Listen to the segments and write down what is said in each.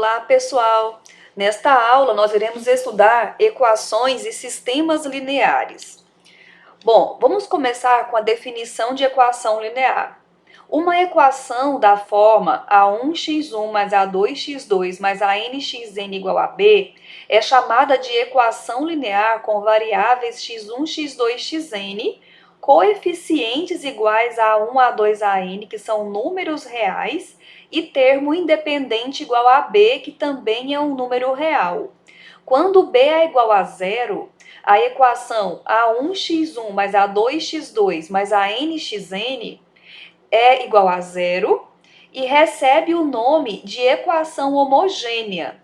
Olá, pessoal! Nesta aula, nós iremos estudar equações e sistemas lineares. Bom, vamos começar com a definição de equação linear. Uma equação da forma a1x1 mais a2x2 mais a nxn igual a b é chamada de equação linear com variáveis x1, x2, xn, coeficientes iguais a 1, a2, a n, que são números reais, e termo independente igual a b, que também é um número real. Quando b é igual a zero, a equação a1x1 mais a2x2 mais a nxn é igual a zero e recebe o nome de equação homogênea.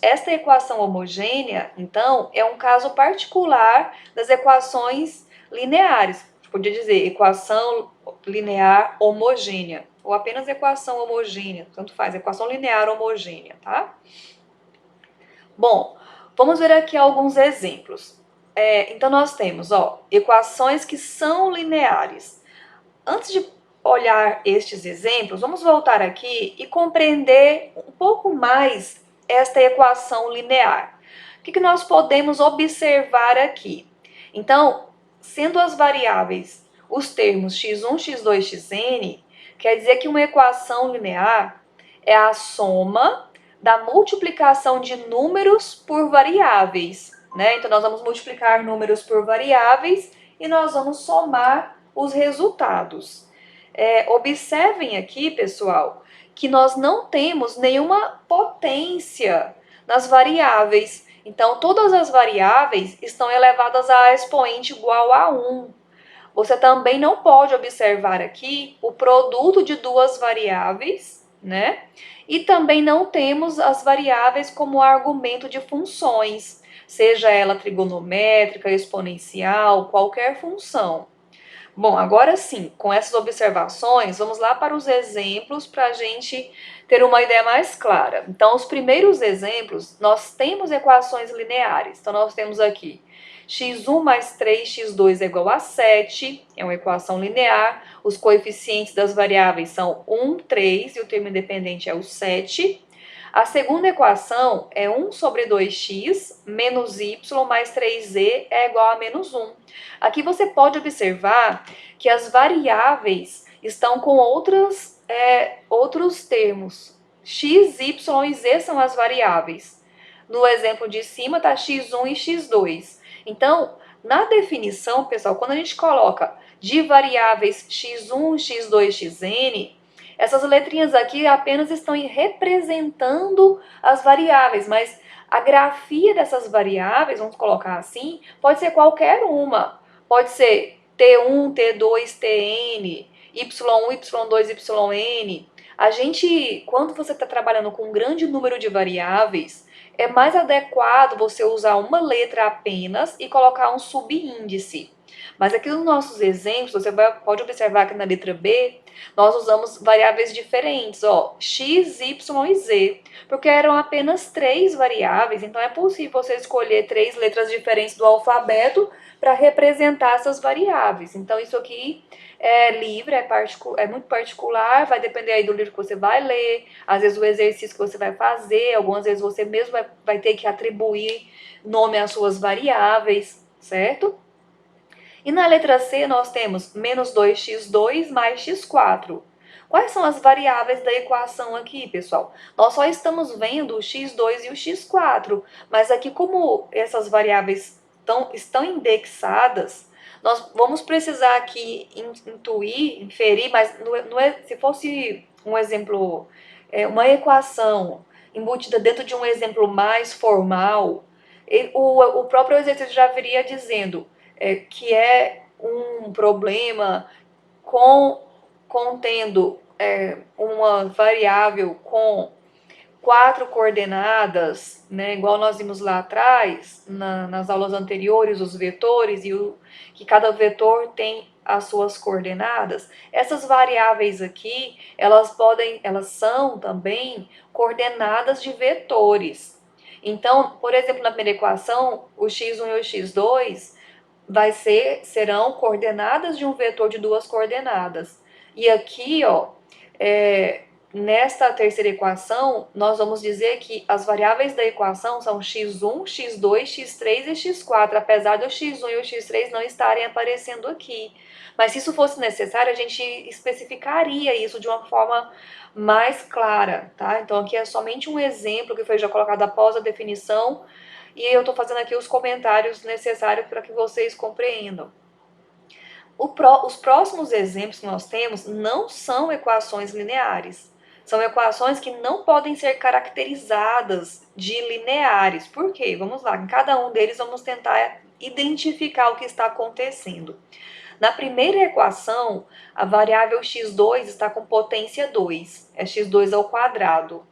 Esta equação homogênea, então, é um caso particular das equações lineares. Podia dizer equação linear homogênea, ou apenas equação homogênea, tanto faz, equação linear homogênea, tá? Bom, vamos ver aqui alguns exemplos. Então, nós temos, equações que são lineares. Antes de olhar estes exemplos, vamos voltar aqui e compreender um pouco mais esta equação linear. O que nós podemos observar aqui? Então, sendo as variáveis os termos x1, x2, xn, quer dizer que uma equação linear é a soma da multiplicação de números por variáveis, né? Então, nós vamos multiplicar números por variáveis e nós vamos somar os resultados. Observem aqui, pessoal, que nós não temos nenhuma potência nas variáveis. Então, todas as variáveis estão elevadas a expoente igual a 1. Você também não pode observar aqui o produto de duas variáveis, né? E também não temos as variáveis como argumento de funções, seja ela trigonométrica, exponencial, qualquer função. Bom, agora sim, com essas observações, vamos lá para os exemplos para a gente ter uma ideia mais clara. Então, os primeiros exemplos, nós temos equações lineares. Então, nós temos aqui x1 mais 3x2 é igual a 7, é uma equação linear. Os coeficientes das variáveis são 1, 3 e o termo independente é o 7. A segunda equação é 1 sobre 2x menos y mais 3z é igual a menos 1. Aqui você pode observar que as variáveis estão com outros termos. X, y e z são as variáveis. No exemplo de cima está x1 e x2. Então, na definição, pessoal, quando a gente coloca de variáveis x1, x2, xn, essas letrinhas aqui apenas estão representando as variáveis, mas a grafia dessas variáveis, vamos colocar assim, pode ser qualquer uma. Pode ser T1, T2, Tn, Y1, Y2, Yn. A gente, quando você está trabalhando com um grande número de variáveis, é mais adequado você usar uma letra apenas e colocar um subíndice. Mas aqui nos nossos exemplos, você pode observar que na letra B, nós usamos variáveis diferentes, x, y e z, porque eram apenas 3 variáveis, então é possível você escolher 3 letras diferentes do alfabeto para representar essas variáveis. Então, isso aqui é livre, é muito particular, vai depender aí do livro que você vai ler, às vezes o exercício que você vai fazer, algumas vezes você mesmo vai ter que atribuir nome às suas variáveis, certo? E na letra C nós temos menos 2x2 mais x4. Quais são as variáveis da equação aqui, pessoal? Nós só estamos vendo o x2 e o x4, mas aqui como essas variáveis estão indexadas, nós vamos precisar aqui intuir, inferir, mas se fosse um exemplo, uma equação embutida dentro de um exemplo mais formal, o próprio exercício já viria dizendo que é um problema contendo uma variável com 4 coordenadas, né, igual nós vimos lá atrás, nas aulas anteriores, os vetores, que cada vetor tem as suas coordenadas. Essas variáveis aqui, elas são também coordenadas de vetores. Então, por exemplo, na primeira equação, o x1 e o x2 serão coordenadas de um vetor de 2 coordenadas. E aqui, nesta terceira equação, nós vamos dizer que as variáveis da equação são x1, x2, x3 e x4, apesar do x1 e o x3 não estarem aparecendo aqui. Mas se isso fosse necessário, a gente especificaria isso de uma forma mais clara, tá? Então aqui é somente um exemplo que foi já colocado após a definição, e eu estou fazendo aqui os comentários necessários para que vocês compreendam. Os próximos exemplos que nós temos não são equações lineares. São equações que não podem ser caracterizadas de lineares. Por quê? Vamos lá, em cada um deles vamos tentar identificar o que está acontecendo. Na primeira equação, a variável x2 está com potência 2, é x2 ao quadrado.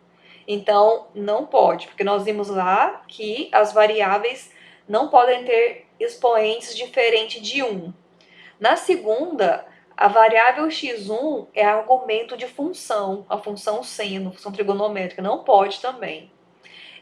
Então, não pode, porque nós vimos lá que as variáveis não podem ter expoentes diferentes de 1. Na segunda, a variável x1 é argumento de função, a função seno, função trigonométrica, não pode também.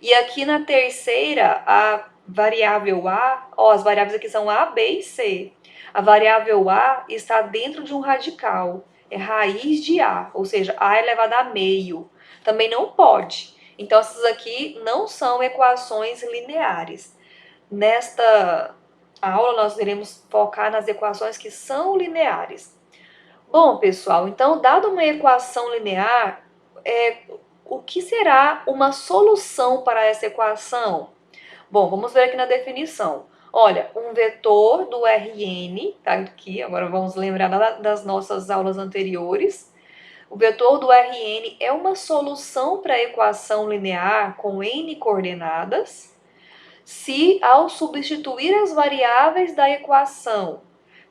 E aqui na terceira, a variável a, as variáveis aqui são a, b e c. A variável a está dentro de um radical, é raiz de a, ou seja, a elevado a meio. Também não pode. Então, essas aqui não são equações lineares. Nesta aula, nós iremos focar nas equações que são lineares. Bom, pessoal, então, dado uma equação linear, o que será uma solução para essa equação? Bom, vamos ver aqui na definição. Olha, um vetor do Rn, tá aqui, agora vamos lembrar das nossas aulas anteriores. O vetor do Rn é uma solução para a equação linear com n coordenadas, se, ao substituir as variáveis da equação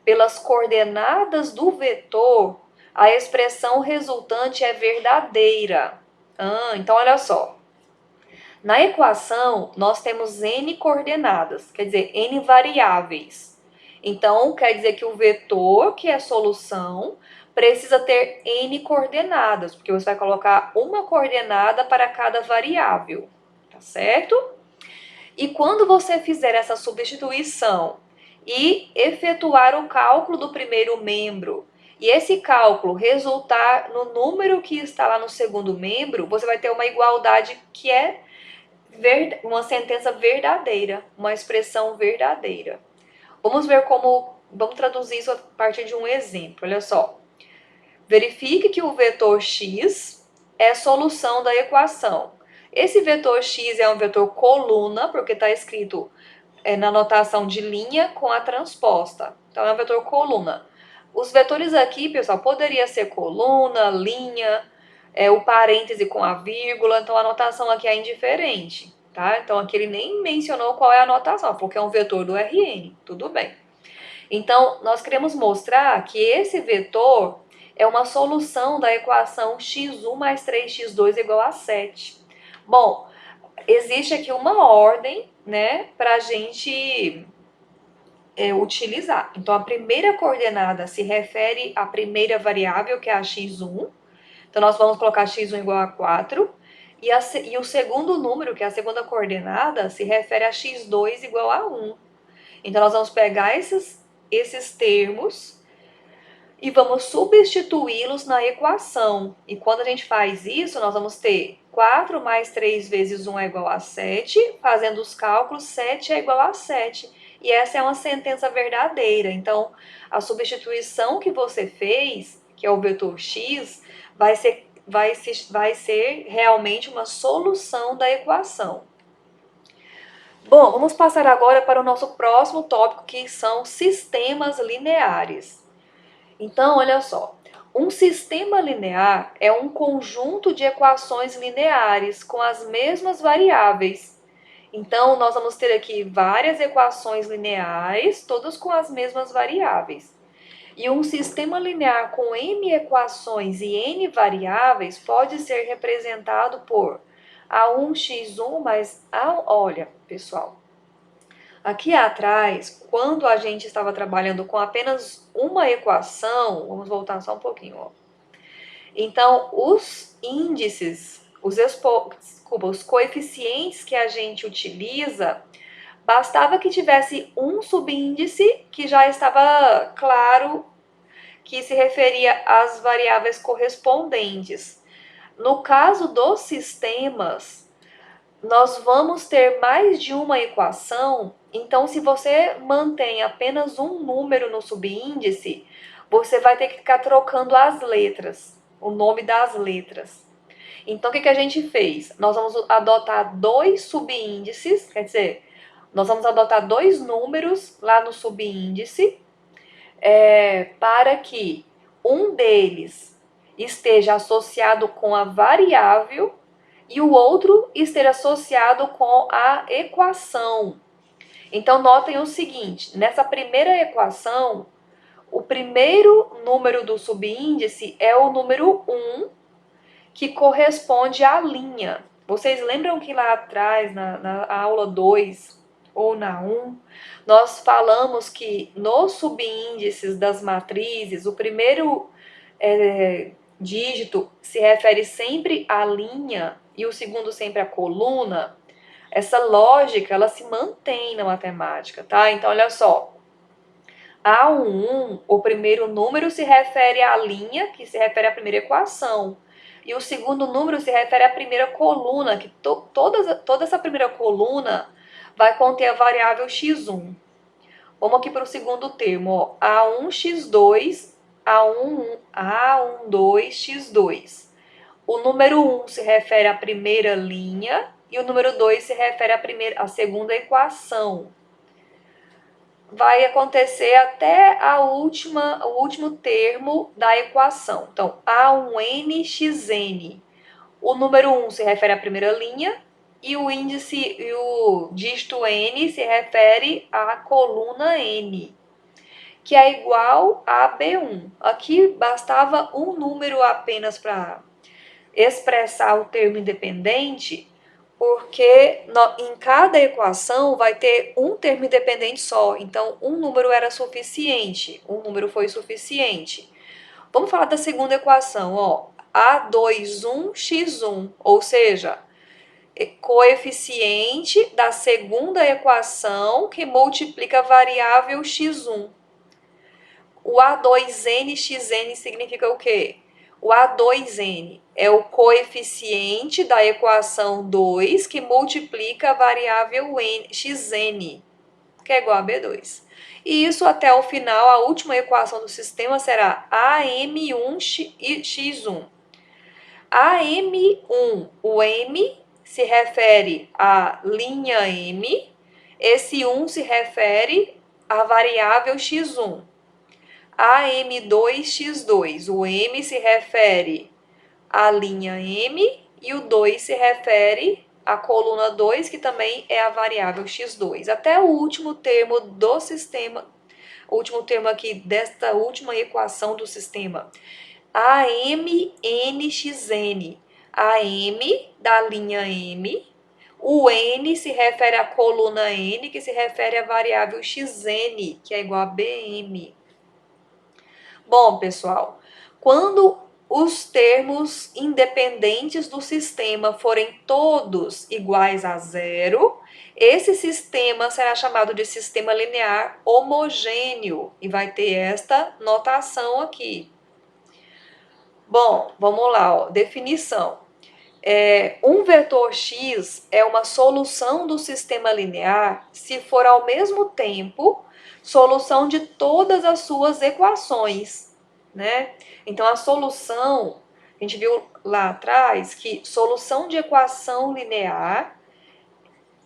pelas coordenadas do vetor, a expressão resultante é verdadeira. Então, olha só. Na equação, nós temos n coordenadas, quer dizer, n variáveis. Então, quer dizer que o vetor, que é a solução, precisa ter n coordenadas, porque você vai colocar uma coordenada para cada variável, tá certo? E quando você fizer essa substituição e efetuar o cálculo do primeiro membro, e esse cálculo resultar no número que está lá no segundo membro, você vai ter uma igualdade que é uma sentença verdadeira, uma expressão verdadeira. Vamos ver vamos traduzir isso a partir de um exemplo. Olha só. Verifique que o vetor x é solução da equação. Esse vetor x é um vetor coluna, porque está escrito na notação de linha com a transposta. Então, é um vetor coluna. Os vetores aqui, pessoal, poderia ser coluna, linha, o parêntese com a vírgula. Então, a notação aqui é indiferente, tá? Então, aqui ele nem mencionou qual é a notação, porque é um vetor do Rn. Tudo bem. Então, nós queremos mostrar que esse vetor é uma solução da equação x1 mais 3x2 igual a 7. Bom, existe aqui uma ordem, né, para a gente utilizar. Então, a primeira coordenada se refere à primeira variável, que é a x1. Então, nós vamos colocar x1 igual a 4. E o segundo número, que é a segunda coordenada, se refere a x2 igual a 1. Então, nós vamos pegar esses termos e vamos substituí-los na equação. E quando a gente faz isso, nós vamos ter 4 mais 3 vezes 1 é igual a 7. Fazendo os cálculos, 7 é ser 7. E essa é uma sentença verdadeira. Então, a substituição que você fez, que é o vetor x, vai ser realmente uma solução da equação. Bom, vamos passar agora para o nosso próximo tópico, que são sistemas lineares. Então, olha só, um sistema linear é um conjunto de equações lineares com as mesmas variáveis. Então, nós vamos ter aqui várias equações lineares, todas com as mesmas variáveis. E um sistema linear com n equações e n variáveis pode ser representado por A1x1 mais A... Olha, pessoal, aqui atrás, quando a gente estava trabalhando com apenas uma equação, vamos voltar só um pouquinho, ó. Então, os índices, os coeficientes que a gente utiliza, bastava que tivesse um subíndice que já estava claro que se referia às variáveis correspondentes. No caso dos sistemas, nós vamos ter mais de uma equação, então se você mantém apenas um número no subíndice, você vai ter que ficar trocando as letras, o nome das letras. Então, o que a gente fez? Nós vamos adotar dois subíndices, quer dizer, nós vamos adotar dois números lá no subíndice, para que um deles esteja associado com a variável e o outro esteja associado com a equação. Então, notem o seguinte, nessa primeira equação, o primeiro número do subíndice é o número 1, que corresponde à linha. Vocês lembram que lá atrás, na aula 2 ou na 1, nós falamos que nos subíndices das matrizes, o primeiro dígito se refere sempre à linha e o segundo sempre à coluna? Essa lógica, ela se mantém na matemática, tá? Então, olha só. A1, o primeiro número se refere à linha, que se refere à primeira equação. E o segundo número se refere à primeira coluna, que toda essa primeira coluna vai conter a variável x1. Vamos aqui para o segundo termo, ó. A1x2, A12x2. O número 1 se refere à primeira linha e o número 2 se refere à segunda equação. Vai acontecer até o último termo da equação. Então, A1nxn. O número 1 se refere à primeira linha e o dígito n se refere à coluna n, que é igual a B1. Aqui bastava um número apenas para expressar o termo independente, porque em cada equação vai ter um termo independente só. Então, um número era suficiente, um número foi suficiente. Vamos falar da segunda equação, ó. A21x1, ou seja, coeficiente da segunda equação que multiplica a variável x1. O A2nxn significa o quê? O A2n é o coeficiente da equação 2 que multiplica a variável xn, que é igual a B2. E isso até o final, a última equação do sistema será AM1x1. AM1, o M se refere à linha M, esse 1 se refere à variável x1. AM2x2, o M se refere à linha M e o 2 se refere à coluna 2, que também é a variável x2. Até o último termo do sistema, o último termo aqui desta última equação do sistema. AMnxn, a M da linha M, o N se refere à coluna N, que se refere à variável xn, que é igual a Bm. Bom, pessoal, quando os termos independentes do sistema forem todos iguais a zero, esse sistema será chamado de sistema linear homogêneo e vai ter esta notação aqui. Bom, vamos lá, ó, definição. Um vetor x é uma solução do sistema linear se for ao mesmo tempo solução de todas as suas equações, né? Então, a solução, a gente viu lá atrás que solução de equação linear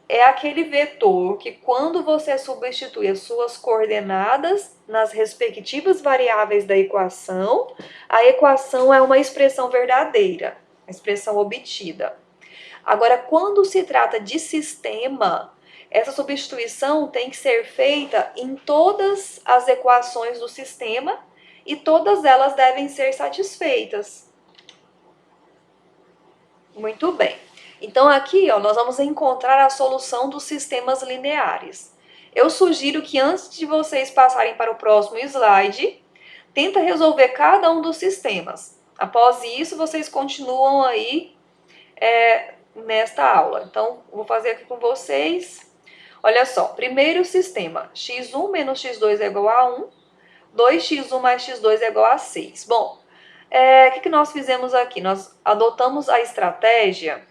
é aquele vetor que, quando você substitui as suas coordenadas nas respectivas variáveis da equação, a equação é uma expressão verdadeira, a expressão obtida. Agora, quando se trata de sistema, essa substituição tem que ser feita em todas as equações do sistema e todas elas devem ser satisfeitas. Muito bem. Então, aqui, ó, nós vamos encontrar a solução dos sistemas lineares. Eu sugiro que antes de vocês passarem para o próximo slide, tenta resolver cada um dos sistemas. Após isso, vocês continuam aí nesta aula. Então, vou fazer aqui com vocês. Olha só, primeiro sistema, x1 menos x2 é igual a 1, 2x1 mais x2 é igual a 6. Bom, O que nós fizemos aqui? Nós adotamos a estratégia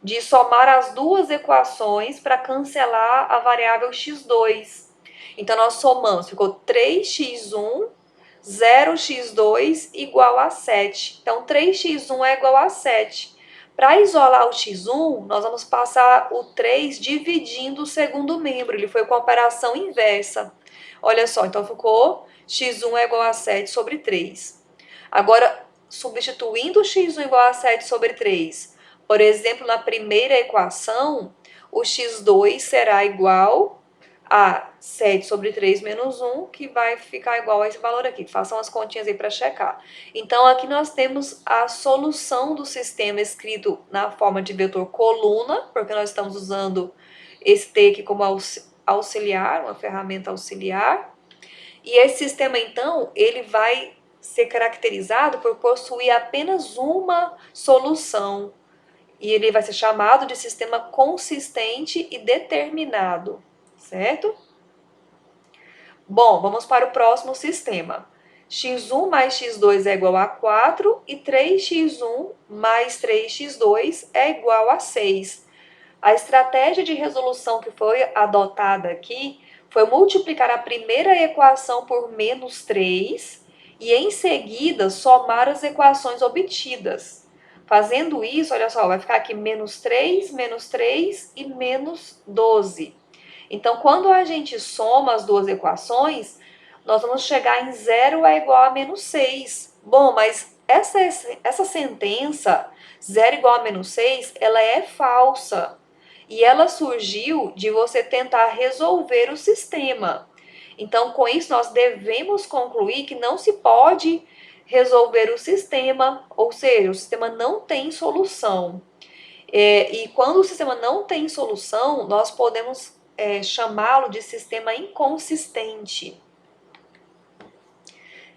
de somar as duas equações para cancelar a variável x2. Então, nós somamos, ficou 3x1, 0x2 igual a 7. Então, 3x1 é igual a 7. Para isolar o x1, nós vamos passar o 3 dividindo o segundo membro. Ele foi com a operação inversa. Olha só, então ficou x1 é igual a 7 sobre 3. Agora, substituindo o x1 igual a 7 sobre 3, por exemplo, na primeira equação, o x2 será igual a 7 sobre 3 menos 1, que vai ficar igual a esse valor aqui. Façam as continhas aí para checar. Então, aqui nós temos a solução do sistema escrito na forma de vetor coluna, porque nós estamos usando esse T aqui como auxiliar, uma ferramenta auxiliar. E esse sistema, então, ele vai ser caracterizado por possuir apenas uma solução. E ele vai ser chamado de sistema consistente e determinado, certo? Bom, vamos para o próximo sistema. x1 mais x2 é igual a 4 e 3x1 mais 3x2 é igual a 6. A estratégia de resolução que foi adotada aqui foi multiplicar a primeira equação por menos 3 e, em seguida, somar as equações obtidas. Fazendo isso, olha só, vai ficar aqui menos 3 e menos 12. Então, quando a gente soma as duas equações, nós vamos chegar em 0 é igual a menos 6. Bom, mas essa sentença, 0 igual a menos 6, ela é falsa. E ela surgiu de você tentar resolver o sistema. Então, com isso, nós devemos concluir que não se pode resolver o sistema, ou seja, o sistema não tem solução. E quando o sistema não tem solução, nós podemos chamá-lo de sistema inconsistente.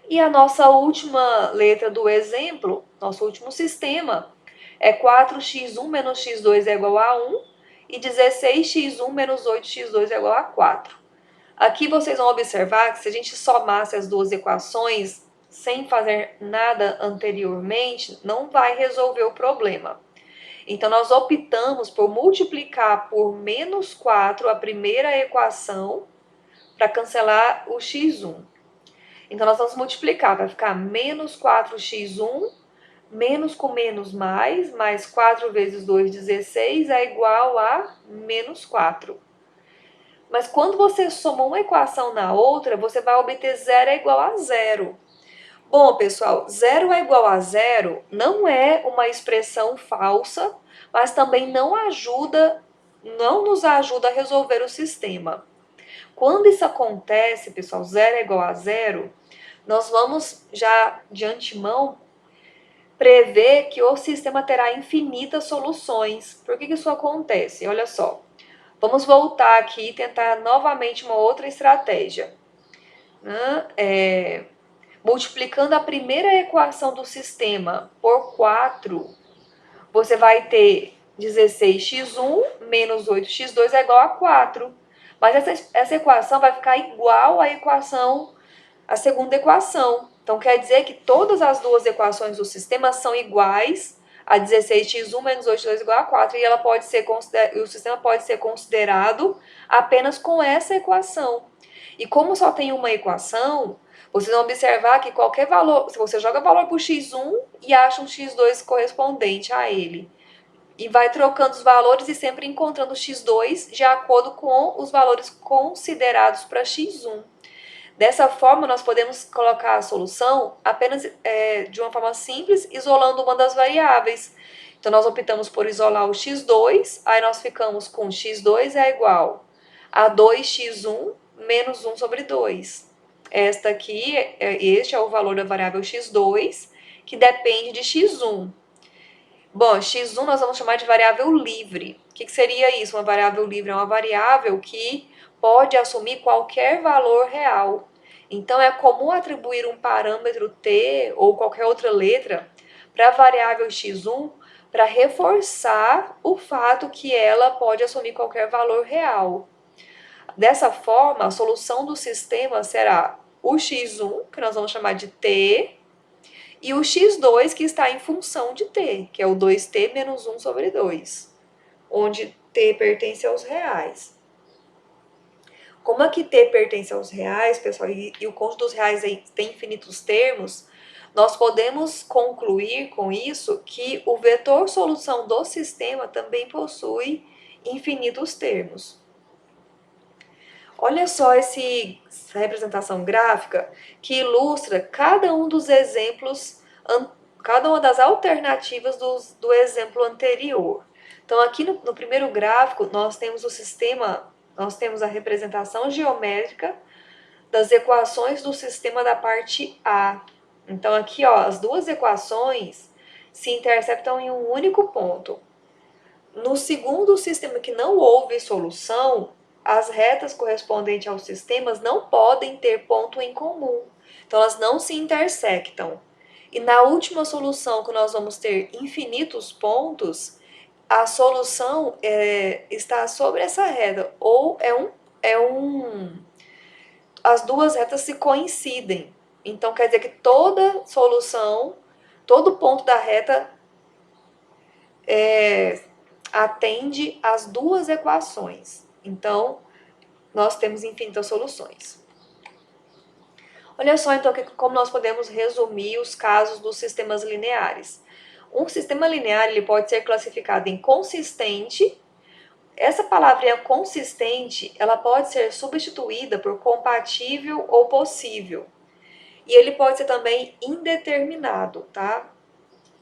E a nossa última letra do exemplo, nosso último sistema, é 4x1 menos x2 é igual a 1 e 16x1 menos 8x2 é igual a 4. Aqui vocês vão observar que se a gente somasse as duas equações sem fazer nada anteriormente, não vai resolver o problema. Então, nós optamos por multiplicar por menos 4 a primeira equação para cancelar o x1. Então, nós vamos multiplicar, vai ficar menos 4x1, menos com menos mais 4 vezes 2, 16, é igual a menos 4. Mas quando você soma uma equação na outra, você vai obter 0 é igual a 0. Bom, pessoal, 0 é igual a 0 não é uma expressão falsa, mas também não nos ajuda a resolver o sistema. Quando isso acontece, pessoal, 0 é igual a 0, nós vamos já de antemão prever que o sistema terá infinitas soluções. Por que isso acontece? Olha só. Vamos voltar aqui e tentar novamente uma outra estratégia. Multiplicando a primeira equação do sistema por 4, você vai ter 16x1 menos 8x2 é igual a 4. Mas essa equação vai ficar igual à equação, a segunda equação. Então, quer dizer que todas as duas equações do sistema são iguais a 16x1 menos 8x2 igual a 4. E o sistema pode ser considerado apenas com essa equação. E como só tem uma equação, vocês vão observar que qualquer valor, se você joga valor para o x1 e acha um x2 correspondente a ele, e vai trocando os valores e sempre encontrando o x2 de acordo com os valores considerados para x1. Dessa forma, nós podemos colocar a solução apenas de uma forma simples, isolando uma das variáveis. Então, nós optamos por isolar o x2, aí nós ficamos com x2 é igual a 2x1 menos 1 sobre 2. Este é o valor da variável x2, que depende de x1. Bom, x1 nós vamos chamar de variável livre. O que seria isso? Uma variável livre é uma variável que pode assumir qualquer valor real. Então, é comum atribuir um parâmetro t ou qualquer outra letra para a variável x1 para reforçar o fato que ela pode assumir qualquer valor real. Dessa forma, a solução do sistema será o x1, que nós vamos chamar de t, e o x2 que está em função de t, que é o 2t menos 1 sobre 2, onde t pertence aos reais. Como aqui t pertence aos reais, pessoal, e o conjunto dos reais aí tem infinitos termos, nós podemos concluir com isso que o vetor solução do sistema também possui infinitos termos. Olha só essa representação gráfica que ilustra cada um dos exemplos, cada uma das alternativas do exemplo anterior. Então, aqui no primeiro gráfico, nós temos o sistema, nós temos a representação geométrica das equações do sistema da parte A. Então, aqui, ó, as duas equações se interceptam em um único ponto. No segundo sistema que não houve solução, as retas correspondentes aos sistemas não podem ter ponto em comum. Então, elas não se intersectam. E na última solução, que nós vamos ter infinitos pontos, a solução está sobre essa reta, ou as duas retas se coincidem. Então, quer dizer que toda solução, todo ponto da reta atende às duas equações. Então, nós temos infinitas soluções. Olha só, então, como nós podemos resumir os casos dos sistemas lineares. Um sistema linear ele pode ser classificado em consistente. Essa palavrinha consistente, ela pode ser substituída por compatível ou possível. E ele pode ser também indeterminado, tá?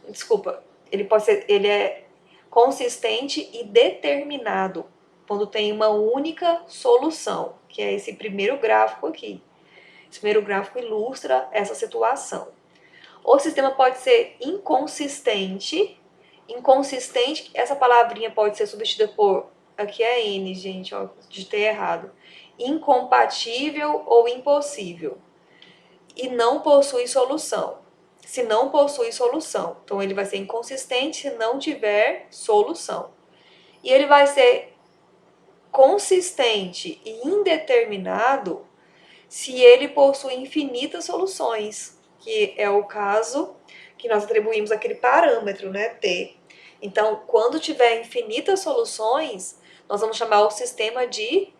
Desculpa, ele é consistente e determinado quando tem uma única solução, que é esse primeiro gráfico aqui. Esse primeiro gráfico ilustra essa situação. O sistema pode ser inconsistente. Inconsistente, essa palavrinha pode ser substituída por, aqui é N, gente, ó, digitei errado. Incompatível ou impossível. E não possui solução. Se não possui solução, então ele vai ser inconsistente se não tiver solução. E ele vai ser consistente e indeterminado se ele possui infinitas soluções, que é o caso que nós atribuímos aquele parâmetro, né, t. Então, quando tiver infinitas soluções, nós vamos chamar o sistema de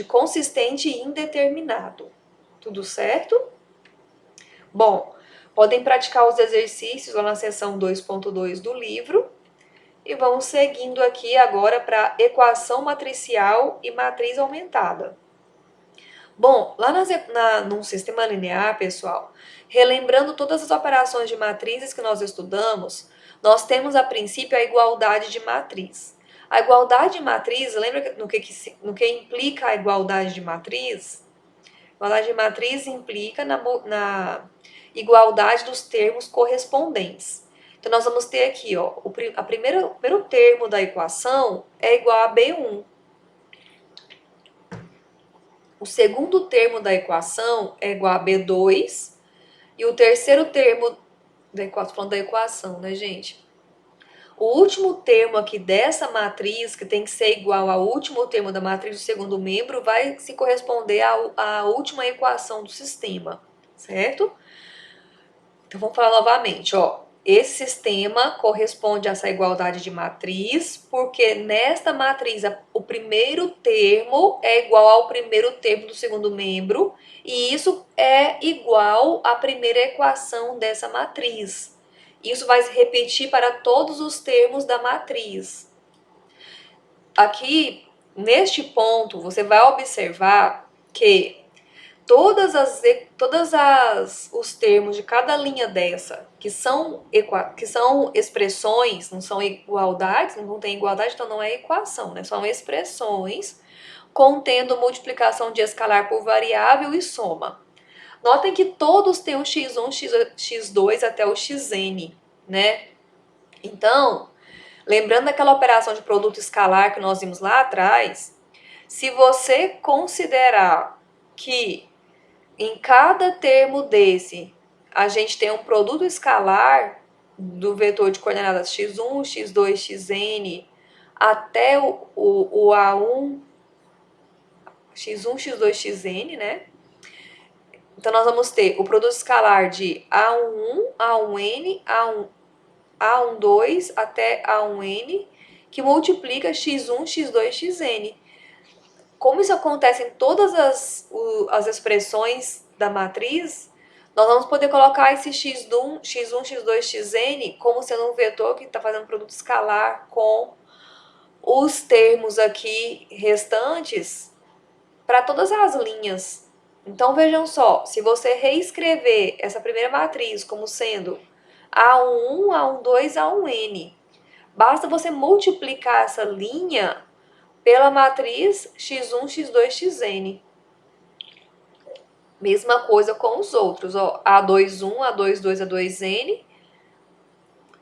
consistente e indeterminado. Tudo certo? Bom, podem praticar os exercícios lá na seção 2.2 do livro. E vamos seguindo aqui agora para equação matricial e matriz aumentada. Bom, lá num sistema linear, pessoal, relembrando todas as operações de matrizes que nós estudamos, nós temos a princípio a igualdade de matriz. A igualdade de matriz, lembra no que implica a igualdade de matriz? A igualdade de matriz implica na igualdade dos termos correspondentes. Então, nós vamos ter aqui, ó, o primeiro termo da equação é igual a B1. O segundo termo da equação é igual a B2. E o terceiro termo da equação, falando da equação, né, gente? O último termo aqui dessa matriz, que tem que ser igual ao último termo da matriz do segundo membro, vai se corresponder à última equação do sistema, certo? Então, vamos falar novamente, ó. Esse sistema corresponde a essa igualdade de matriz, porque nesta matriz o primeiro termo é igual ao primeiro termo do segundo membro, e isso é igual à primeira equação dessa matriz. Isso vai se repetir para todos os termos da matriz. Aqui, neste ponto, você vai observar que os termos de cada linha dessa, que são expressões, não são igualdades, não tem igualdade, então não é equação, né? São expressões contendo multiplicação de escalar por variável e soma. Notem que todos têm o x1, x2 até o xn, né? Então, lembrando daquela operação de produto escalar que nós vimos lá atrás, se você considerar que em cada termo desse, a gente tem um produto escalar do vetor de coordenadas x1, x2, xn, até o A1, x1, x2, xn, né? Então, nós vamos ter o produto escalar de A11, A1N, A12 até A1N, que multiplica x1, x2, xn. Como isso acontece em todas as expressões da matriz, nós vamos poder colocar esse x1, x2, xn como sendo um vetor que está fazendo produto escalar com os termos aqui restantes para todas as linhas. Então vejam só, se você reescrever essa primeira matriz como sendo A11, A12, A1N, basta você multiplicar essa linha pela matriz x1, x2, xn. Mesma coisa com os outros, ó, A21, A22, A2n,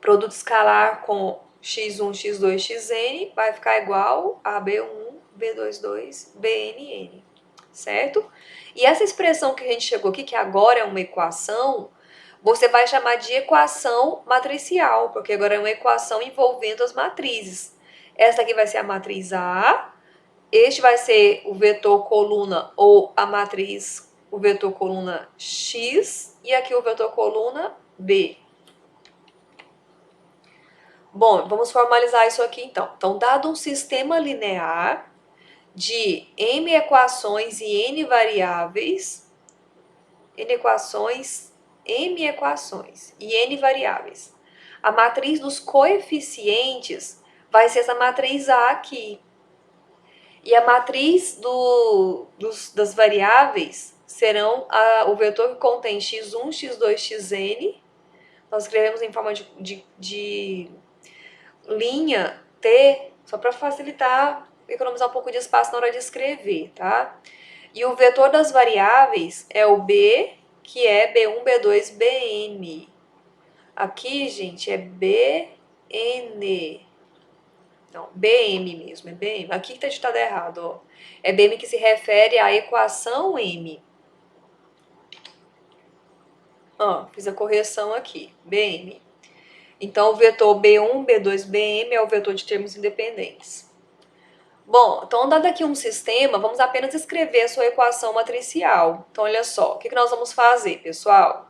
produto escalar com x1, x2, xn vai ficar igual a B1, B22, BNN, certo? E essa expressão que a gente chegou aqui, que agora é uma equação, você vai chamar de equação matricial, porque agora é uma equação envolvendo as matrizes. Essa aqui vai ser a matriz A, este vai ser o vetor coluna ou a matriz, o vetor coluna X, e aqui o vetor coluna B. Bom, vamos formalizar isso aqui então. Então, dado um sistema linear de m equações e n variáveis, m equações e n variáveis, a matriz dos coeficientes vai ser essa matriz A aqui. E a matriz das variáveis serão o vetor que contém x1, x2, xn. Nós escrevemos em forma de linha T, só para facilitar, economizar um pouco de espaço na hora de escrever, tá? E o vetor das variáveis é o B, que é B1, B2, Bn. Aqui, gente, é Bn. Não, BM mesmo, é BM. Aqui que tá digitado errado, ó. É BM que se refere à equação M. Ó, fiz a correção aqui, BM. Então, o vetor B1, B2, BM é o vetor de termos independentes. Bom, então, dado aqui um sistema, vamos apenas escrever a sua equação matricial. Então, olha só, o que nós vamos fazer, pessoal?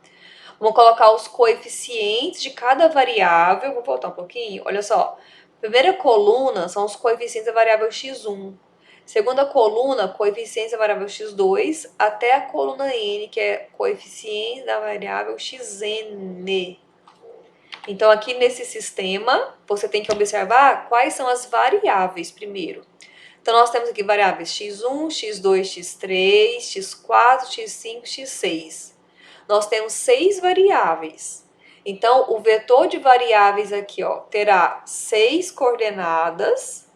Vamos colocar os coeficientes de cada variável. Vou voltar um pouquinho, olha só. Primeira coluna são os coeficientes da variável x1. Segunda coluna, coeficientes da variável x2, até a coluna n, que é coeficiente da variável xn. Então, aqui nesse sistema, você tem que observar quais são as variáveis primeiro. Então, nós temos aqui variáveis x1, x2, x3, x4, x5, x6. Nós temos 6 variáveis. Então, o vetor de variáveis aqui, ó, terá 6 coordenadas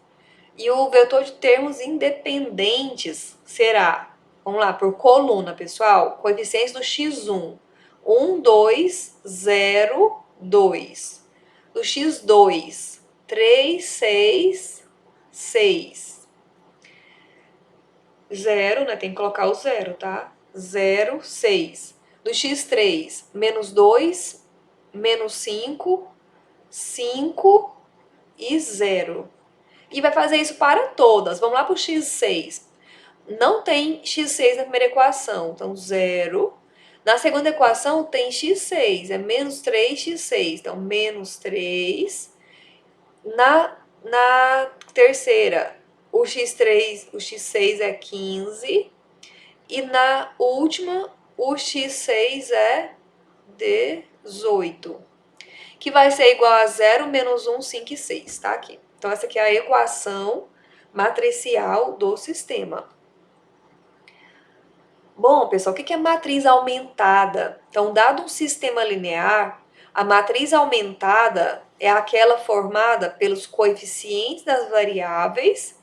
e o vetor de termos independentes será, vamos lá, por coluna, pessoal, coeficientes do x1, 1, 2, 0, 2. Do x2, 3, 6, 6. 0, né? Tem que colocar o 0, tá? 0, 6. Do x3, menos 2, menos 5, 5 e 0. E vai fazer isso para todas. Vamos lá para o x6. Não tem x6 na primeira equação, então 0. Na segunda equação tem x6, é menos 3x6, então menos 3. Na terceira, o x6 é 15. E na última, o x6 é 18. Que vai ser igual a 0, menos 1, 5 e 6, tá? Aqui. Então, essa aqui é a equação matricial do sistema. Bom, pessoal, o que é matriz aumentada? Então, dado um sistema linear, a matriz aumentada é aquela formada pelos coeficientes das variáveis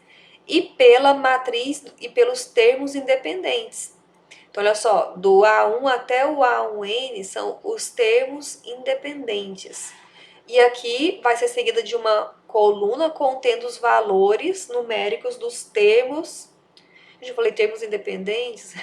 e pela matriz e pelos termos independentes. Então, olha só, do A1 até o A1N são os termos independentes. E aqui vai ser seguida de uma coluna contendo os valores numéricos dos termos. Eu falei termos independentes,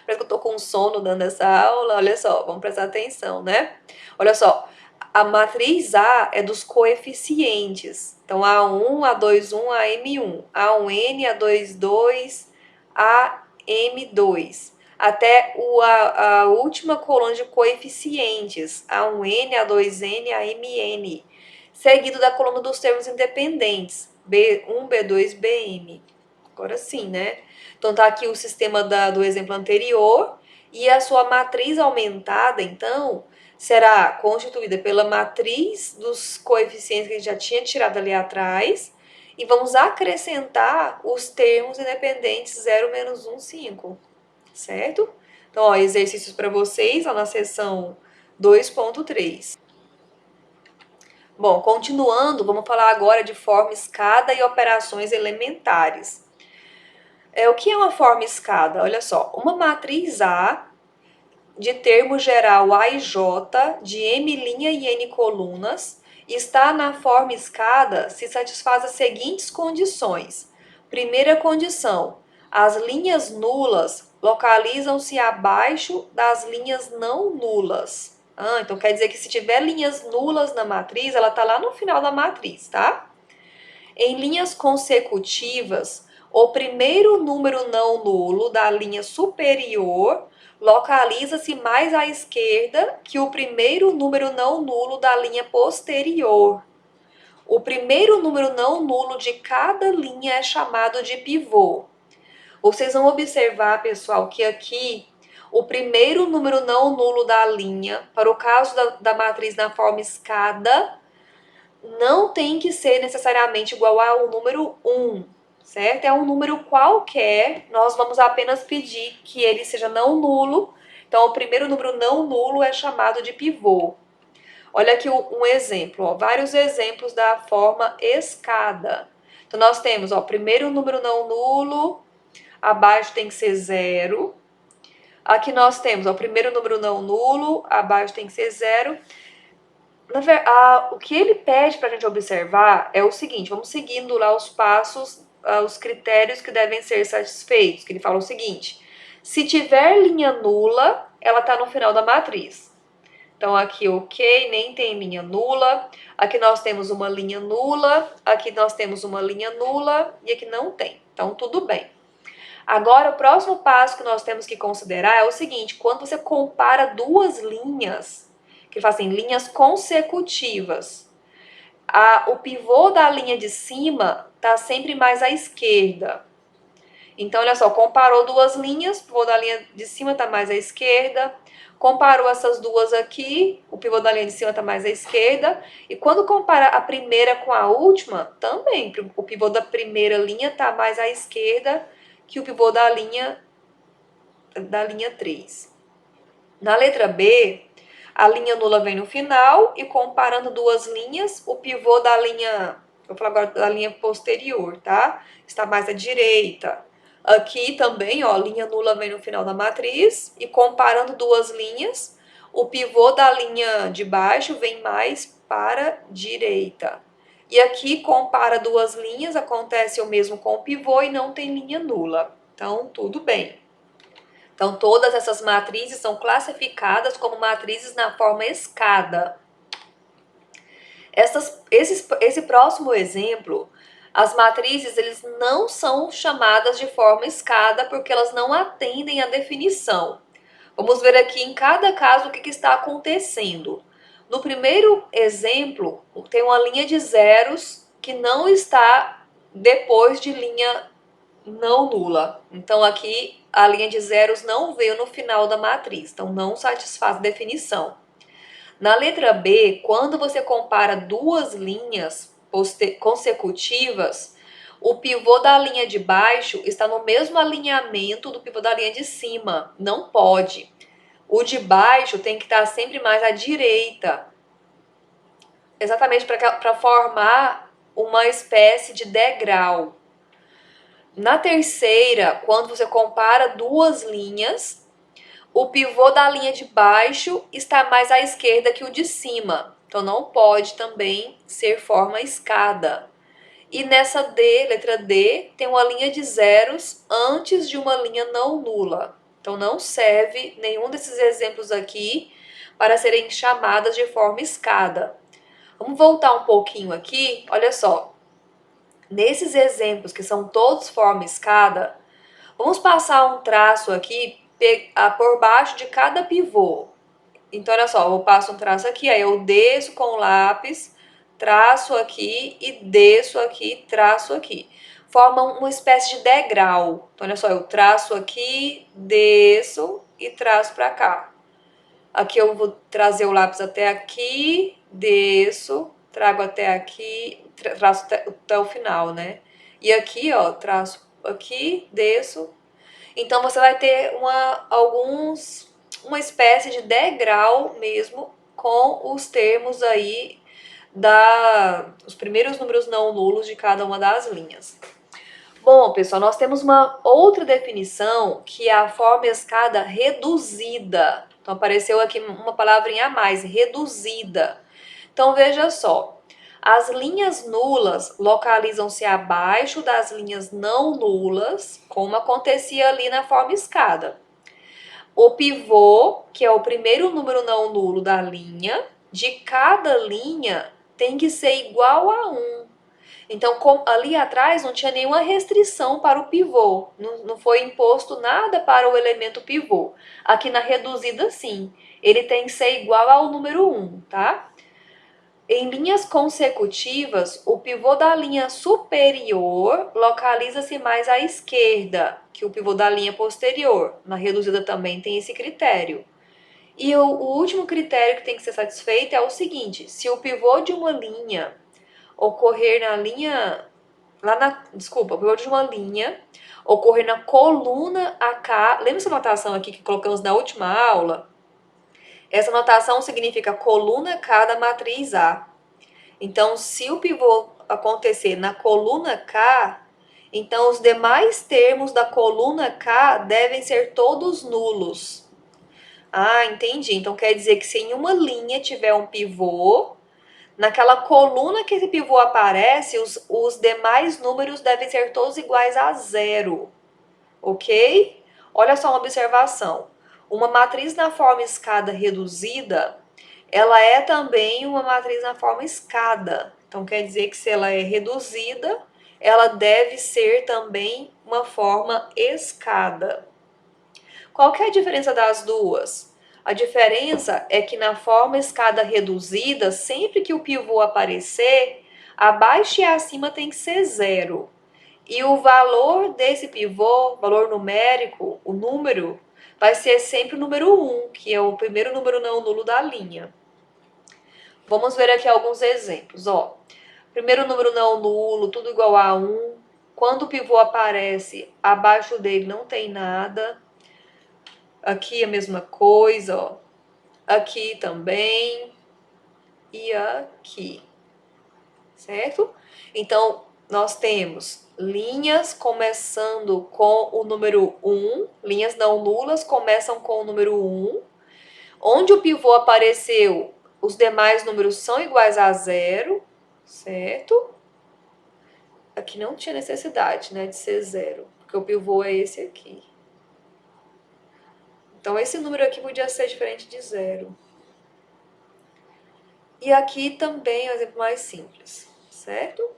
parece que eu tô com sono dando essa aula. Olha só, vamos prestar atenção, né? Olha só, a matriz A é dos coeficientes. Então, A1, A21, AM1, A1N, A22, AM2. até a última coluna de coeficientes, A1N, A2N, AMN, seguido da coluna dos termos independentes, B1, B2, BM. Agora sim, né? Então tá aqui o sistema do exemplo anterior e a sua matriz aumentada, então, será constituída pela matriz dos coeficientes que a gente já tinha tirado ali atrás e vamos acrescentar os termos independentes 0, menos 1, 5, certo? Então, ó, exercícios para vocês lá na seção 2.3. Bom, continuando, vamos falar agora de forma escada e operações elementares. O que é uma forma escada? Olha só, uma matriz A de termo geral A e J, de M' e N colunas, está na forma escada se satisfaz as seguintes condições. Primeira condição, as linhas nulas localizam-se abaixo das linhas não nulas. Então quer dizer que se tiver linhas nulas na matriz, ela está lá no final da matriz, tá? Em linhas consecutivas, o primeiro número não nulo da linha superior localiza-se mais à esquerda que o primeiro número não nulo da linha posterior. O primeiro número não nulo de cada linha é chamado de pivô. Vocês vão observar, pessoal, que aqui o primeiro número não nulo da linha, para o caso da matriz na forma escada, não tem que ser necessariamente igual ao número 1, certo? É um número qualquer, nós vamos apenas pedir que ele seja não nulo. Então, o primeiro número não nulo é chamado de pivô. Olha aqui um exemplo, ó, vários exemplos da forma escada. Então, nós temos, ó, primeiro número não nulo, abaixo tem que ser 0. Aqui nós temos, ó, o primeiro número não nulo, abaixo tem que ser 0. O que ele pede para a gente observar é o seguinte, vamos seguindo lá os passos, os critérios que devem ser satisfeitos, que ele fala o seguinte, se tiver linha nula, ela está no final da matriz. Então, aqui, ok, nem tem linha nula, aqui nós temos uma linha nula, aqui nós temos uma linha nula e aqui não tem. Então, tudo bem. Agora, o próximo passo que nós temos que considerar é o seguinte, quando você compara duas linhas, que fazem linhas consecutivas, o pivô da linha de cima está sempre mais à esquerda. Então, olha só, comparou duas linhas, o pivô da linha de cima está mais à esquerda, comparou essas duas aqui, o pivô da linha de cima está mais à esquerda, e quando compara a primeira com a última, também, o pivô da primeira linha está mais à esquerda que o pivô da linha 3. Na letra B, a linha nula vem no final e comparando duas linhas, o pivô da linha, vou falar agora da linha posterior, tá? Está mais à direita. Aqui também, ó, linha nula vem no final da matriz e comparando duas linhas, o pivô da linha de baixo vem mais para a direita. E aqui compara duas linhas, acontece o mesmo com o pivô e não tem linha nula. Então, tudo bem. Então, todas essas matrizes são classificadas como matrizes na forma escada. Esse próximo exemplo, as matrizes eles não são chamadas de forma escada porque elas não atendem à definição. Vamos ver aqui em cada caso o que está acontecendo. No primeiro exemplo, tem uma linha de zeros que não está depois de linha não nula. Então, aqui a linha de zeros não veio no final da matriz, então não satisfaz a definição. Na letra B, quando você compara duas linhas consecutivas, o pivô da linha de baixo está no mesmo alinhamento do pivô da linha de cima. Não pode. O de baixo tem que estar sempre mais à direita, exatamente para formar uma espécie de degrau. Na terceira, quando você compara duas linhas, o pivô da linha de baixo está mais à esquerda que o de cima. Então, não pode também ser forma escada. E nessa D, letra D, tem uma linha de zeros antes de uma linha não nula. Então, não serve nenhum desses exemplos aqui para serem chamadas de forma escada. Vamos voltar um pouquinho aqui. Olha só. Nesses exemplos, que são todos forma escada, vamos passar um traço aqui por baixo de cada pivô. Então, olha só, eu passo um traço aqui, aí eu desço com o lápis, traço aqui e desço aqui, traço aqui. Forma uma espécie de degrau. Então, olha só, eu traço aqui, desço e traço para cá. Aqui eu vou trazer o lápis até aqui, desço, trago até aqui, traço até o final, né? E aqui, ó, traço aqui, desço. Então, você vai ter uma espécie de degrau mesmo com os termos aí os primeiros números não nulos de cada uma das linhas. Bom, pessoal, nós temos uma outra definição que é a forma escada reduzida. Então, apareceu aqui uma palavrinha a mais, reduzida. Então, veja só. As linhas nulas localizam-se abaixo das linhas não nulas, como acontecia ali na forma escada. O pivô, que é o primeiro número não nulo da linha, de cada linha tem que ser igual a 1. Então, ali atrás não tinha nenhuma restrição para o pivô, não foi imposto nada para o elemento pivô. Aqui na reduzida, sim, ele tem que ser igual ao número 1, tá? Em linhas consecutivas, o pivô da linha superior localiza-se mais à esquerda que o pivô da linha posterior. Na reduzida também tem esse critério. E o último critério que tem que ser satisfeito é o seguinte: se o pivô de uma linha ocorrer na linha. Desculpa, o pivô de uma linha ocorrer na coluna AK. Lembra essa notação aqui que colocamos na última aula? Essa notação significa coluna K da matriz A. Então, se o pivô acontecer na coluna K, então os demais termos da coluna K devem ser todos nulos. Ah, entendi. Então quer dizer que se em uma linha tiver um pivô, naquela coluna que esse pivô aparece, os demais números devem ser todos iguais a 0. Ok? Olha só uma observação. Uma matriz na forma escada reduzida, ela é também uma matriz na forma escada. Então, quer dizer que se ela é reduzida, ela deve ser também uma forma escada. Qual que é a diferença das duas? A diferença é que na forma escada reduzida, sempre que o pivô aparecer, abaixo e acima tem que ser 0. E o valor desse pivô, valor numérico, o número, vai ser sempre o número 1, que é o primeiro número não nulo da linha. Vamos ver aqui alguns exemplos. Ó. Primeiro número não nulo, tudo igual a 1. Quando o pivô aparece, abaixo dele não tem nada. Aqui a mesma coisa, ó. Aqui também. E aqui. Certo? Então, nós temos linhas começando com o número 1, linhas não nulas começam com o número 1. Onde o pivô apareceu, os demais números são iguais a 0, certo? Aqui não tinha necessidade, né, de ser 0, porque o pivô é esse aqui. Então, esse número aqui podia ser diferente de 0. E aqui também é um exemplo mais simples, certo?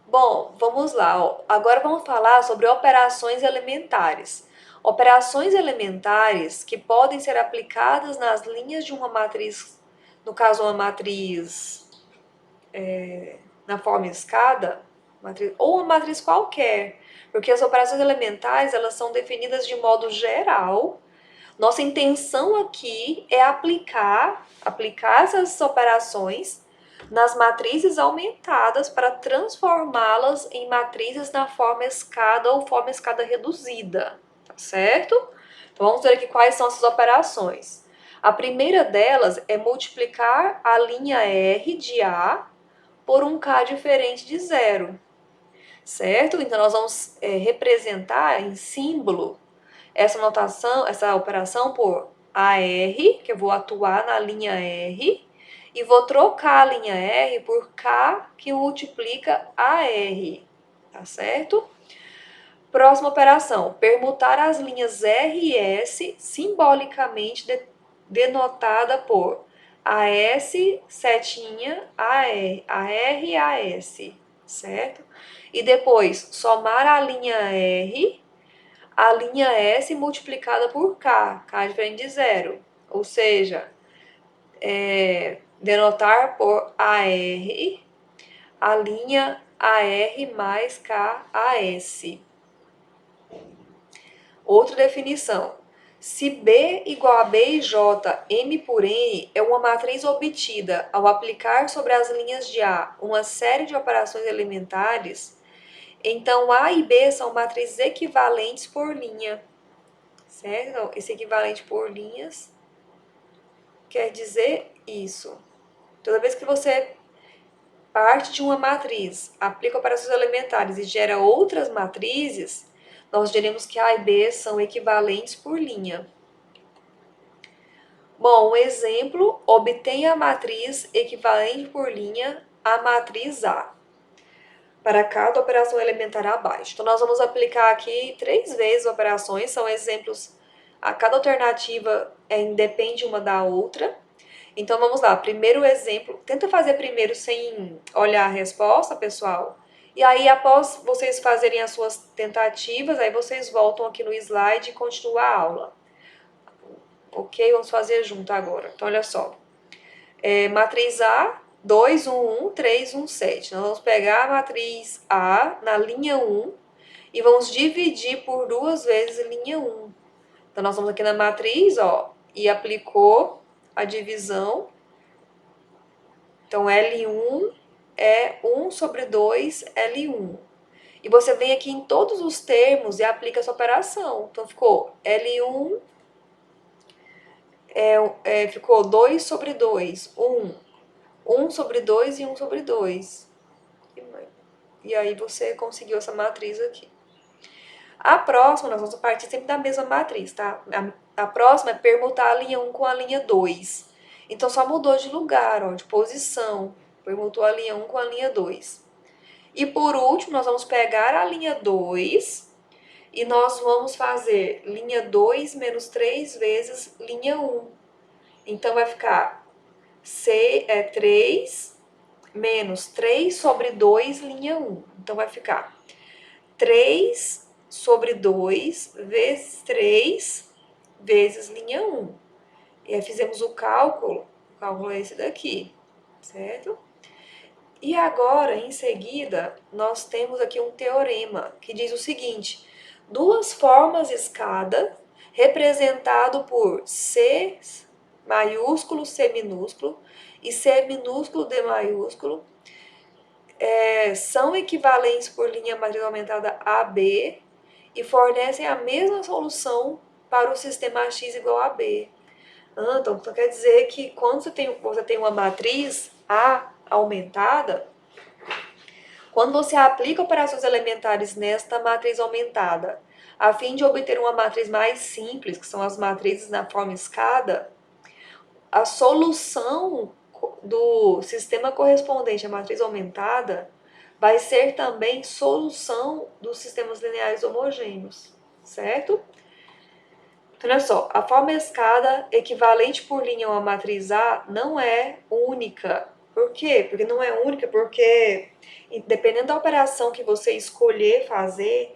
Bom, vamos lá. Ó. Agora vamos falar sobre operações elementares. Operações elementares que podem ser aplicadas nas linhas de uma matriz, no caso uma matriz na forma escada, ou uma matriz qualquer, porque as operações elementares elas são definidas de modo geral. Nossa intenção aqui é aplicar essas operações nas matrizes aumentadas para transformá-las em matrizes na forma escada ou forma escada reduzida, tá certo? Então vamos ver aqui quais são essas operações. A primeira delas é multiplicar a linha R de A por um K diferente de 0, certo? Então nós vamos representar em símbolo essa notação, essa operação por AR, que eu vou atuar na linha R, e vou trocar a linha R por K, que multiplica AR, tá certo? Próxima operação, permutar as linhas R e S, simbolicamente denotada por AS, setinha, AR e AS, certo? E depois, somar a linha R a linha S multiplicada por K. K é diferente de zero. Ou seja, denotar por AR a linha AR mais KAS. Outra definição. Se B igual a B e J, M por N é uma matriz obtida ao aplicar sobre as linhas de A uma série de operações elementares, então A e B são matrizes equivalentes por linha. Certo? Então, esse equivalente por linhas quer dizer isso. Toda vez que você parte de uma matriz, aplica operações elementares e gera outras matrizes, nós diremos que A e B são equivalentes por linha. Bom, um exemplo, obtenha a matriz equivalente por linha à matriz A para cada operação elementar abaixo. Então, nós vamos aplicar aqui 3 vezes operações, são exemplos, a cada alternativa independe uma da outra. Então, vamos lá, primeiro exemplo, tenta fazer primeiro sem olhar a resposta, pessoal. E aí, após vocês fazerem as suas tentativas, aí vocês voltam aqui no slide e continuam a aula. Ok? Vamos fazer junto agora. Então, olha só. Matriz A, 2, 1, 1, 3, 1, 7. Nós vamos pegar a matriz A na linha 1 e vamos dividir por 2 vezes linha 1. Então, nós vamos aqui na matriz, ó, e aplicou a divisão. Então, L1 é 1 sobre 2 L1. E você vem aqui em todos os termos e aplica essa operação. Então, ficou L1 ficou 2 sobre 2, 1. 1 sobre 2 e 1 sobre 2. E aí você conseguiu essa matriz aqui. A próxima, nós vamos partir sempre da mesma matriz, tá? A próxima é permutar a linha 1 com a linha 2. Então, só mudou de lugar, ó, de posição. Permutou a linha 1 com a linha 2. E por último, nós vamos pegar a linha 2 e nós vamos fazer linha 2 menos 3 vezes linha 1. Então, vai ficar 3 menos 3 sobre 2 linha 1. Então, vai ficar 3 sobre 2 vezes 3 vezes linha 1. E aí fizemos o cálculo é esse daqui, certo? E agora, em seguida, nós temos aqui um teorema que diz o seguinte: duas formas escada representado por C maiúsculo, C minúsculo e C minúsculo, D maiúsculo, são equivalentes por linha matriz aumentada AB e fornecem a mesma solução para o sistema X igual a B. Então quer dizer que quando você tem uma matriz A aumentada, quando você aplica operações elementares nesta matriz aumentada, a fim de obter uma matriz mais simples, que são as matrizes na forma escada, a solução do sistema correspondente à matriz aumentada vai ser também solução dos sistemas lineares homogêneos, certo? Então, olha só, a forma escada equivalente por linha a uma matriz A não é única. Por quê? Porque não é única porque, dependendo da operação que você escolher fazer,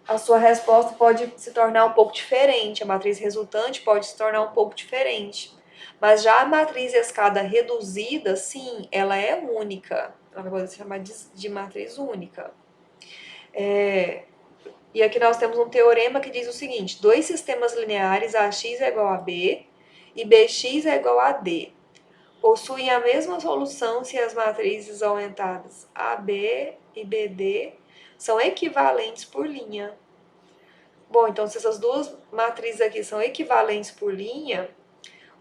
a sua resposta pode se tornar um pouco diferente, a matriz resultante pode se tornar um pouco diferente. Mas já a matriz escada reduzida, sim, ela é única. Ela pode ser chamada de matriz única. E aqui nós temos um teorema que diz o seguinte: dois sistemas lineares AX é igual a B e BX é igual a D possuem a mesma solução se as matrizes aumentadas AB e BD são equivalentes por linha. Bom, então se essas duas matrizes aqui são equivalentes por linha,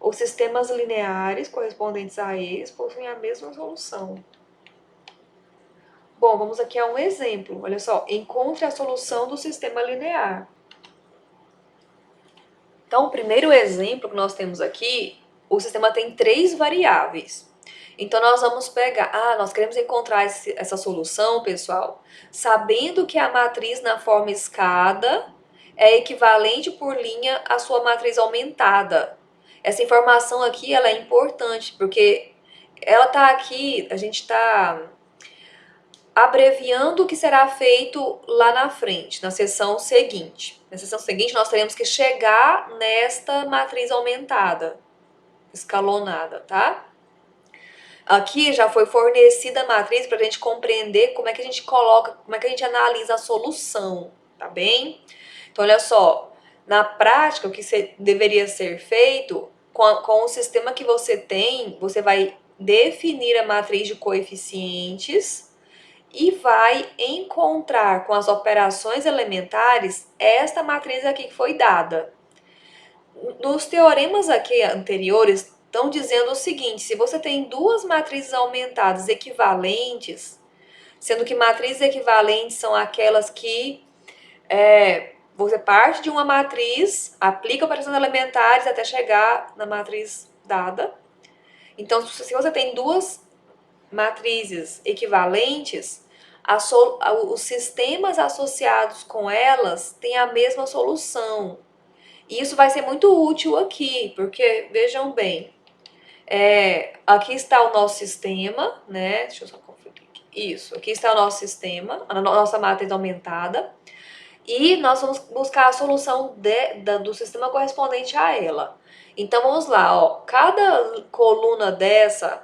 os sistemas lineares correspondentes a eles possuem a mesma solução. Bom, vamos aqui a um exemplo. Olha só, encontre a solução do sistema linear. Então, o primeiro exemplo que nós temos aqui, o sistema tem 3 variáveis. Então, nós vamos pegar... nós queremos encontrar essa solução, pessoal, sabendo que a matriz na forma escada é equivalente por linha à sua matriz aumentada. Essa informação aqui, ela é importante, porque ela está aqui, a gente está abreviando o que será feito lá na frente, na seção seguinte. Na seção seguinte, nós teremos que chegar nesta matriz aumentada, escalonada, tá? Aqui já foi fornecida a matriz para a gente compreender como é que a gente coloca, como é que a gente analisa a solução, tá bem? Então, olha só, na prática, o que deveria ser feito, com o sistema que você tem, você vai definir a matriz de coeficientes e vai encontrar com as operações elementares esta matriz aqui que foi dada. Nos teoremas aqui anteriores, estão dizendo o seguinte: se você tem duas matrizes aumentadas equivalentes, sendo que matrizes equivalentes são aquelas que você parte de uma matriz, aplica operações elementares até chegar na matriz dada. Então, se você tem duas matrizes equivalentes, os sistemas associados com elas têm a mesma solução. E isso vai ser muito útil aqui, porque, vejam bem, aqui está o nosso sistema, né? Deixa eu só conferir aqui. Isso, aqui está o nosso sistema, a nossa matriz aumentada. E nós vamos buscar a solução do sistema correspondente a ela. Então, vamos lá, ó. Cada coluna dessa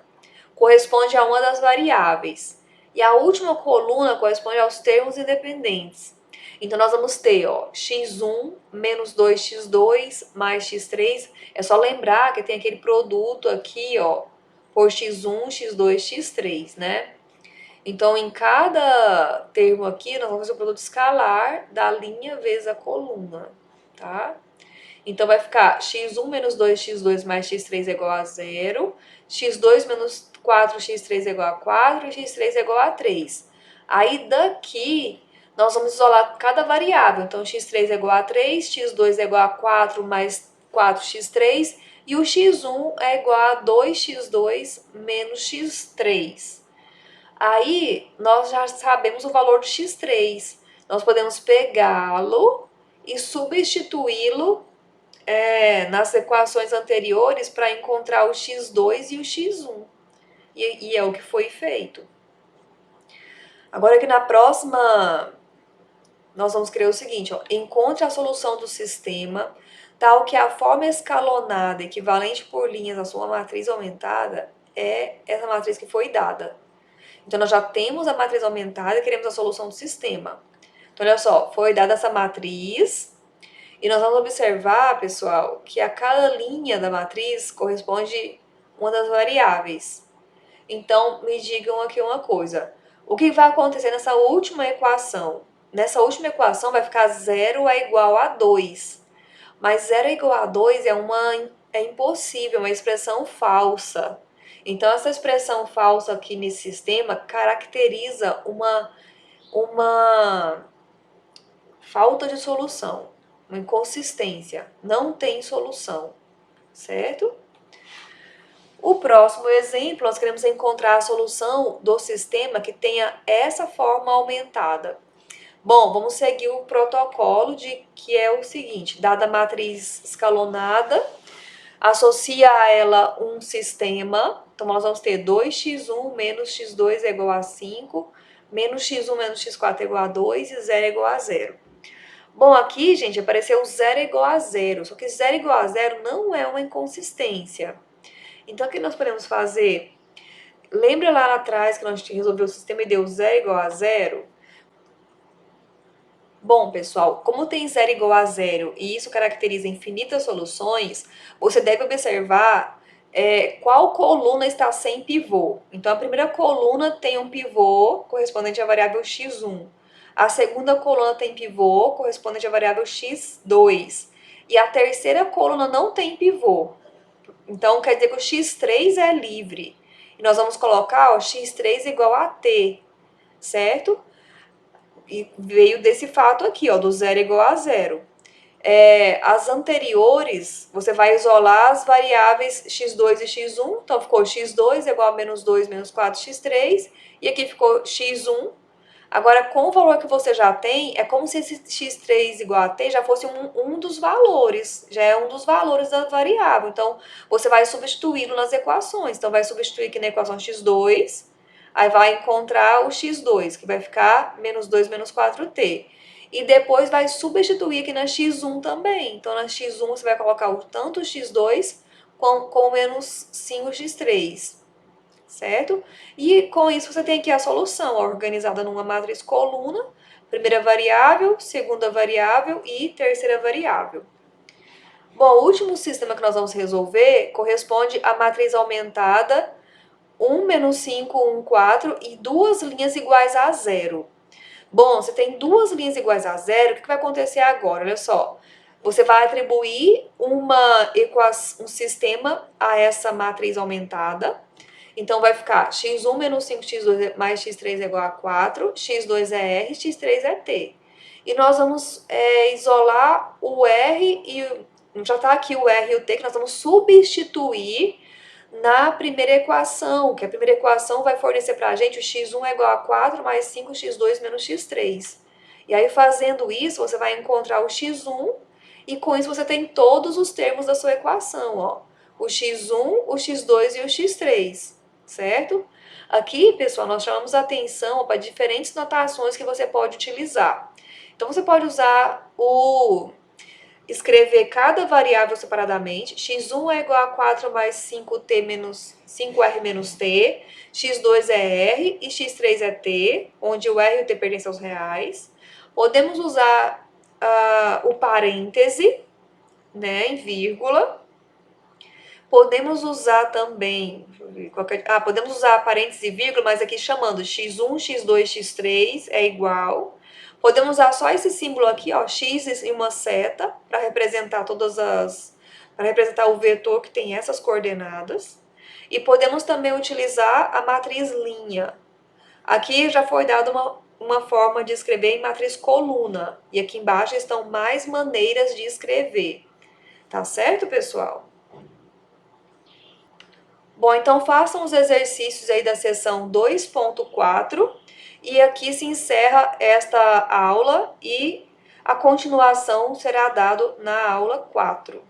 corresponde a uma das variáveis. E a última coluna corresponde aos termos independentes. Então, nós vamos ter, ó, x1 menos 2x2 mais x3. É só lembrar que tem aquele produto aqui, ó, por x1, x2, x3, né? Então, em cada termo aqui, nós vamos fazer o produto escalar da linha vezes a coluna, tá? Então, vai ficar x1 menos 2x2 mais x3 é igual a 0, x2 menos 4x3 é igual a 4 e x3 é igual a 3. Aí, daqui, nós vamos isolar cada variável. Então, x3 é igual a 3, x2 é igual a 4 mais 4x3 e o x1 é igual a 2x2 menos x3. Aí, nós já sabemos o valor do x3. Nós podemos pegá-lo e substituí-lo nas equações anteriores para encontrar o x2 e o x1. E é o que foi feito. Agora aqui na próxima, nós vamos escrever o seguinte, ó, encontre a solução do sistema tal que a forma escalonada equivalente por linhas à sua matriz aumentada é essa matriz que foi dada. Então, nós já temos a matriz aumentada e queremos a solução do sistema. Então, olha só, foi dada essa matriz e nós vamos observar, pessoal, que a cada linha da matriz corresponde uma das variáveis. Então, me digam aqui uma coisa. O que vai acontecer nessa última equação? Nessa última equação vai ficar 0 é igual a 2. Mas 0 é igual a 2 é impossível, uma expressão falsa. Então, essa expressão falsa aqui nesse sistema caracteriza uma falta de solução, uma inconsistência. Não tem solução, certo? O próximo exemplo, nós queremos encontrar a solução do sistema que tenha essa forma aumentada. Bom, vamos seguir o protocolo que é o seguinte, dada a matriz escalonada, associa a ela um sistema. Então, nós vamos ter 2x1 menos x2 é igual a 5, menos x1 menos x4 é igual a 2 e 0 é igual a 0. Bom, aqui, gente, apareceu 0 é igual a 0, só que 0 é igual a 0 não é uma inconsistência. Então, o que nós podemos fazer? Lembra lá atrás que nós resolveu o sistema e deu 0 igual a 0? Bom, pessoal, como tem 0 igual a 0 e isso caracteriza infinitas soluções, você deve observar qual coluna está sem pivô. Então, a primeira coluna tem um pivô correspondente à variável x1. A segunda coluna tem pivô correspondente à variável x2. E a terceira coluna não tem pivô. Então, quer dizer que o x3 é livre. E nós vamos colocar ó, x3 igual a t, certo? E veio desse fato aqui, ó, do 0 igual a 0. As anteriores, você vai isolar as variáveis x2 e x1. Então, ficou x2 igual a menos 2 menos 4x3. E aqui ficou x1. Agora, com o valor que você já tem, é como se esse x3 igual a t já fosse um dos valores. Já é um dos valores da variável. Então, você vai substituí-lo nas equações. Então, vai substituir aqui na equação x2. Aí vai encontrar o x2, que vai ficar menos 2 menos 4t. E depois vai substituir aqui na x1 também. Então, na x1 você vai colocar tanto o x2 com menos 5x3, certo? E com isso você tem aqui a solução, organizada numa matriz coluna, primeira variável, segunda variável e terceira variável. Bom, o último sistema que nós vamos resolver corresponde à matriz aumentada 1, menos 5, 1, 4 e duas linhas iguais a zero. Bom, você tem duas linhas iguais a zero, o que vai acontecer agora? Olha só, você vai atribuir um sistema a essa matriz aumentada. Então, vai ficar x1 menos 5x2 mais x3 é igual a 4, x2 é R, x3 é T. E nós vamos isolar o R e já está aqui o R e o T, que nós vamos substituir na primeira equação, que a primeira equação vai fornecer para a gente o x1 é igual a 4 mais 5x2 menos x3. E aí, fazendo isso, você vai encontrar o x1 e com isso você tem todos os termos da sua equação, ó. O x1, o x2 e o x3, certo? Aqui, pessoal, nós chamamos a atenção para diferentes notações que você pode utilizar. Então, você pode usar escrever cada variável separadamente. x1 é igual a 4 mais 5r menos t, x2 é r e x3 é t, onde o r e o t pertencem aos reais. Podemos usar o parêntese, né, em vírgula. Podemos usar também, podemos usar parêntese e vírgula, mas aqui chamando x1, x2, x3 é igual. Podemos usar só esse símbolo aqui, ó, x e uma seta, para representar para representar o vetor que tem essas coordenadas. E podemos também utilizar a matriz linha. Aqui já foi dada uma forma de escrever em matriz coluna. E aqui embaixo estão mais maneiras de escrever. Tá certo, pessoal? Bom, então façam os exercícios aí da seção 2.4 e aqui se encerra esta aula e a continuação será dada na aula 4.